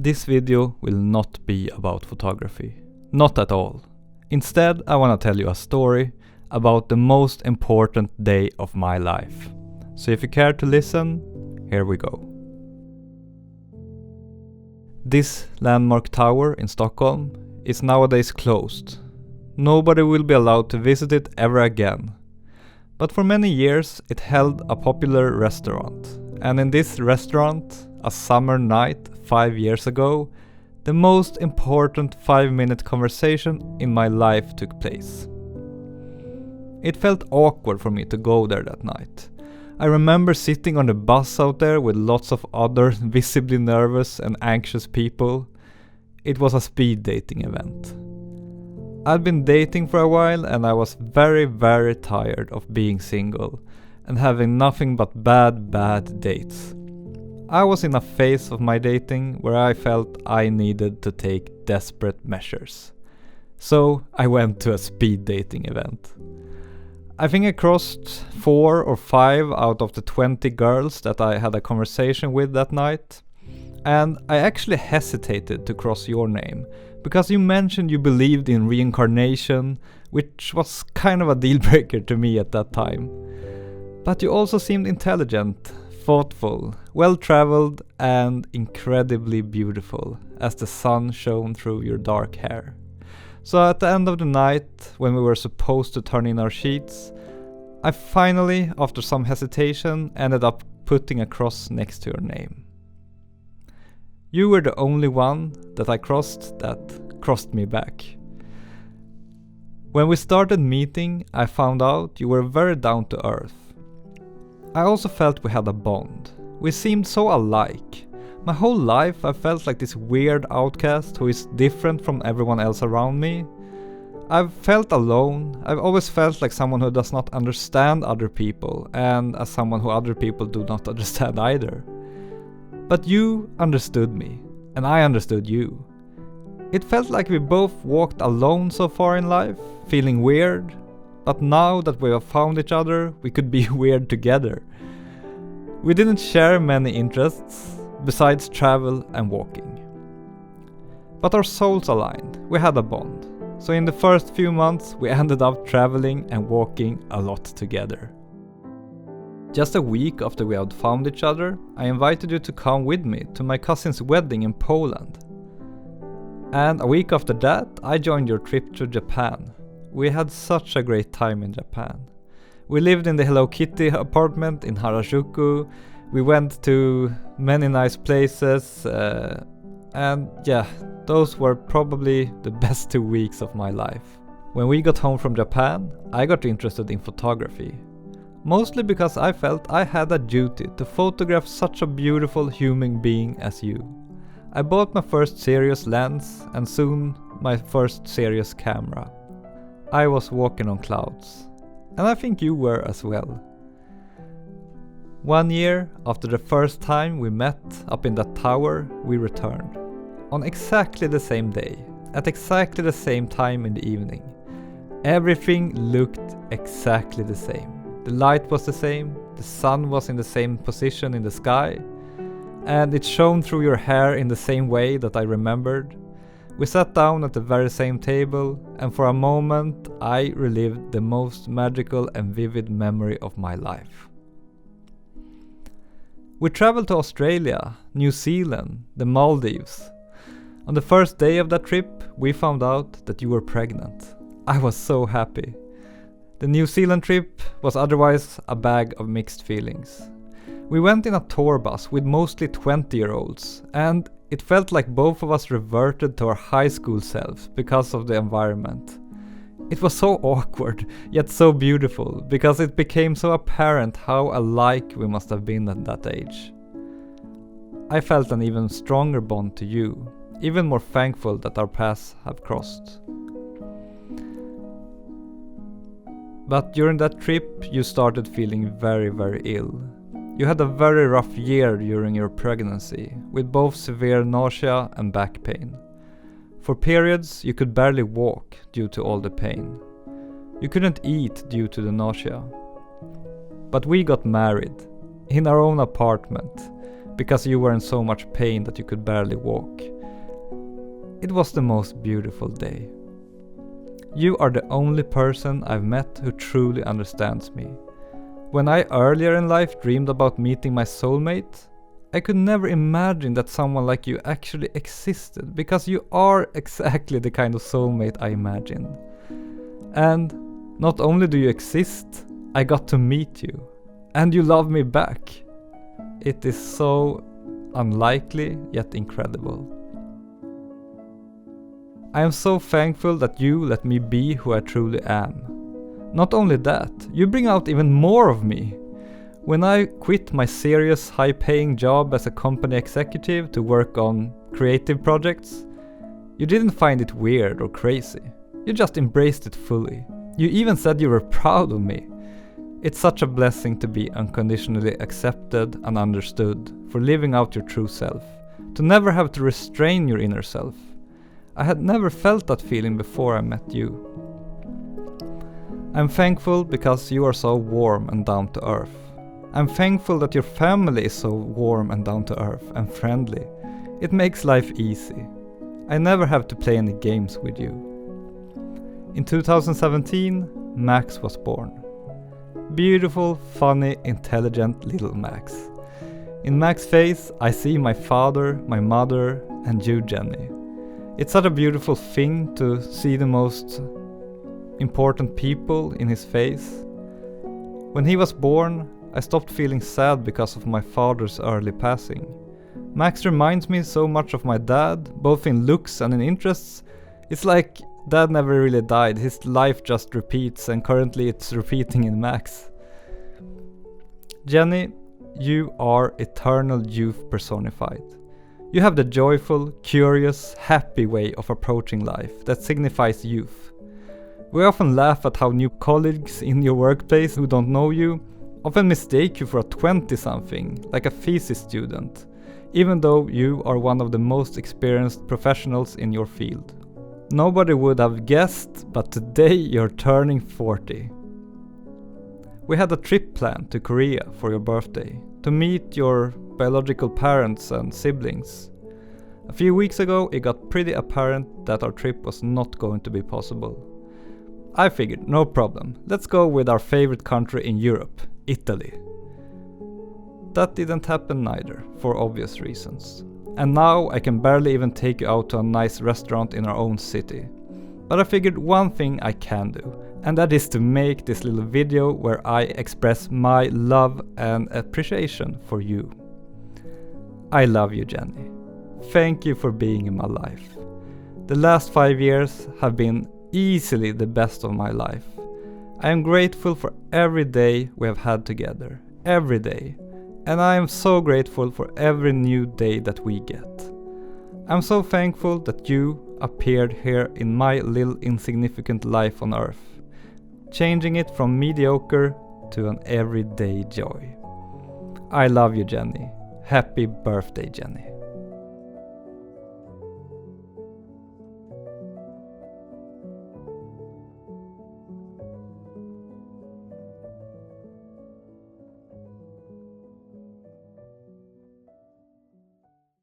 This video will not be about photography. Not at all. Instead, I want to tell you a story about the most important day of my life. So if you care to listen, here we go. This landmark tower in Stockholm is nowadays closed. Nobody will be allowed to visit it ever again. But for many years it held a popular restaurant. And in this restaurant, a summer night 5 years ago, the most important 5-minute conversation in my life took place. It felt awkward for me to go there that night. I remember sitting on the bus out there with lots of other visibly nervous and anxious people. It was a speed dating event. I'd been dating for a while and I was very tired of being single and having nothing but bad dates. I was in a phase of my dating where I felt I needed to take desperate measures. So I went to a speed dating event. I think I crossed 4 or 5 out of the 20 girls that I had a conversation with that night. And I actually hesitated to cross your name, because you mentioned you believed in reincarnation, which was kind of a deal breaker to me at that time. But you also seemed intelligent, thoughtful, well-traveled and incredibly beautiful as the sun shone through your dark hair. So at the end of the night, when we were supposed to turn in our sheets, I finally, after some hesitation, ended up putting a cross next to your name. You were the only one that I crossed that crossed me back. When we started meeting, I found out you were very down to earth. I also felt we had a bond. We seemed so alike. My whole life I felt like this weird outcast who is different from everyone else around me. I've felt alone. I've always felt like someone who does not understand other people, and as someone who other people do not understand either. But you understood me, and I understood you. It felt like we both walked alone so far in life, feeling weird, but now that we have found each other, we could be weird together. We didn't share many interests, besides travel and walking. But our souls aligned, we had a bond. So in the first few months, we ended up traveling and walking a lot together. Just a week after we had found each other, I invited you to come with me to my cousin's wedding in Poland. And a week after that, I joined your trip to Japan. We had such a great time in Japan. We lived in the Hello Kitty apartment in Harajuku. We went to many nice places. And yeah, those were probably the best 2 weeks of my life. When we got home from Japan, I got interested in photography. Mostly because I felt I had a duty to photograph such a beautiful human being as you. I bought my first serious lens and soon my first serious camera. I was walking on clouds. And I think you were as well. 1 year after the first time we met up in that tower, we returned. On exactly the same day, at exactly the same time in the evening. Everything looked exactly the same. The light was the same, the sun was in the same position in the sky, and it shone through your hair in the same way that I remembered. We sat down at the very same table, and for a moment I relived the most magical and vivid memory of my life. We traveled to Australia, New Zealand, the Maldives. On the first day of that trip, we found out that you were pregnant. I was so happy. The New Zealand trip was otherwise a bag of mixed feelings. We went in a tour bus with mostly 20-year-olds, and it felt like both of us reverted to our high school selves because of the environment. It was so awkward, yet so beautiful, because it became so apparent how alike we must have been at that age. I felt an even stronger bond to you, even more thankful that our paths have crossed. But during that trip, you started feeling very ill. You had a very rough year during your pregnancy, with both severe nausea and back pain. For periods, you could barely walk due to all the pain. You couldn't eat due to the nausea. But we got married, in our own apartment, because you were in so much pain that you could barely walk. It was the most beautiful day. You are the only person I've met who truly understands me. When I earlier in life dreamed about meeting my soulmate, I could never imagine that someone like you actually existed, because you are exactly the kind of soulmate I imagined. And not only do you exist, I got to meet you. And you love me back. It is so unlikely yet incredible. I am so thankful that you let me be who I truly am. Not only that, you bring out even more of me. When I quit my serious, high-paying job as a company executive to work on creative projects, you didn't find it weird or crazy. You just embraced it fully. You even said you were proud of me. It's such a blessing to be unconditionally accepted and understood, for living out your true self, to never have to restrain your inner self. I had never felt that feeling before I met you. I'm thankful because you are so warm and down to earth. I'm thankful that your family is so warm and down to earth and friendly. It makes life easy. I never have to play any games with you. In 2017, Max was born. Beautiful, funny, intelligent little Max. In Max's face, I see my father, my mother, and you, Jenny. It's such a beautiful thing to see the most important people in his face. When he was born, I stopped feeling sad because of my father's early passing. Max reminds me so much of my dad, both in looks and in interests. It's like Dad never really died, his life just repeats, and currently it's repeating in Max. Jenny, you are eternal youth personified. You have the joyful, curious, happy way of approaching life that signifies youth. We often laugh at how new colleagues in your workplace who don't know you often mistake you for a 20-something, like a thesis student, even though you are one of the most experienced professionals in your field. Nobody would have guessed, but today you're turning 40. We had a trip planned to Korea for your birthday, to meet your biological parents and siblings. A few weeks ago, it got pretty apparent that our trip was not going to be possible. I figured, no problem, let's go with our favorite country in Europe, Italy. That didn't happen neither, for obvious reasons. And now I can barely even take you out to a nice restaurant in our own city. But I figured one thing I can do, and that is to make this little video where I express my love and appreciation for you. I love you, Jenny. Thank you for being in my life. The last 5 years have been easily the best of my life. I am grateful for every day we have had together, every day. And I am so grateful for every new day that we get. I'm so thankful that you appeared here in my little insignificant life on earth, changing it from mediocre to an everyday joy. I love you, Jenny. Happy birthday, Jenny.